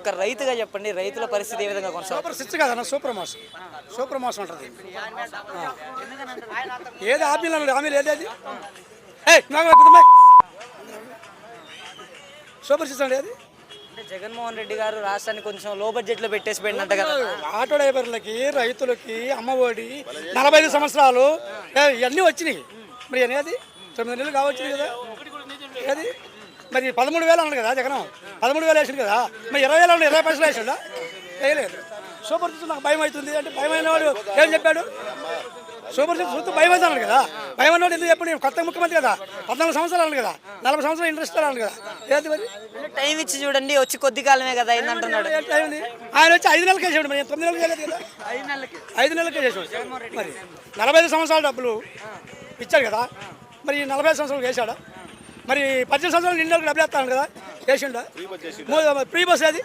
ఒక రైతుగా చెప్పండి, రైతుల పరిస్థితి ఏ విధంగా కొనసాగుతుంది? సూపర్ సిక్స్ కదన్న, సూపర్ మోసం ఉంటుంది. ఏది హామీలు ఏది సూపర్ సిక్స్ అండి. అది అంటే జగన్మోహన్ రెడ్డి గారు రాష్ట్రాన్ని కొంచెం లో బడ్జెట్లో పెట్టేసి పోయినట్టు కదా. ఆటో డ్రైవర్లకి, రైతులకి అమ్మఒడి 45 సంవత్సరాలు ఇవన్నీ వచ్చినాయి. మరి అనేది 9 నెలలు కావచ్చు కదా. ఏది మరి 13,000 అన్నాడు కదా జగన్, 13,000 వేసిండు కదా. మరి 20,000 20 పైసలు వేసిండా? వేయలేదు. సూపర్ సిక్స్ నాకు భయం అవుతుంది అంటే భయం అయిన వాడు ఏం చెప్పాడు? సూపర్ సిక్స్ చూస్తే భయం అవుతాడు కదా. భయం అన్నవాడు ఎందుకు చెప్పండి? కొత్త ముఖ్యమంత్రి కదా, 14 సంవత్సరాలు అన్నాడు కదా, 40 సంవత్సరాలు ఇంట్రెస్ట్ అన్నాడు కదా. ఏది మరి టైం ఇచ్చి చూడండి, వచ్చి కొద్ది కాలమే కదా అయిందంటున్నాడు. ఆయన వచ్చి 5 నెలలకే చేసాడు. మరి 9 నెలలకి చేయలేదు కదా. 5 నెలలకే చేసాడు. మరి 45 సంవత్సరాల డబ్బులు ఇచ్చాడు కదా. మరి 45 సంవత్సరాలు వేసాడా? మరి 18 సంవత్సరాలు నిండు డబ్బులు వేస్తాను కదా, వేసిండా? ప్రీ బస్ అది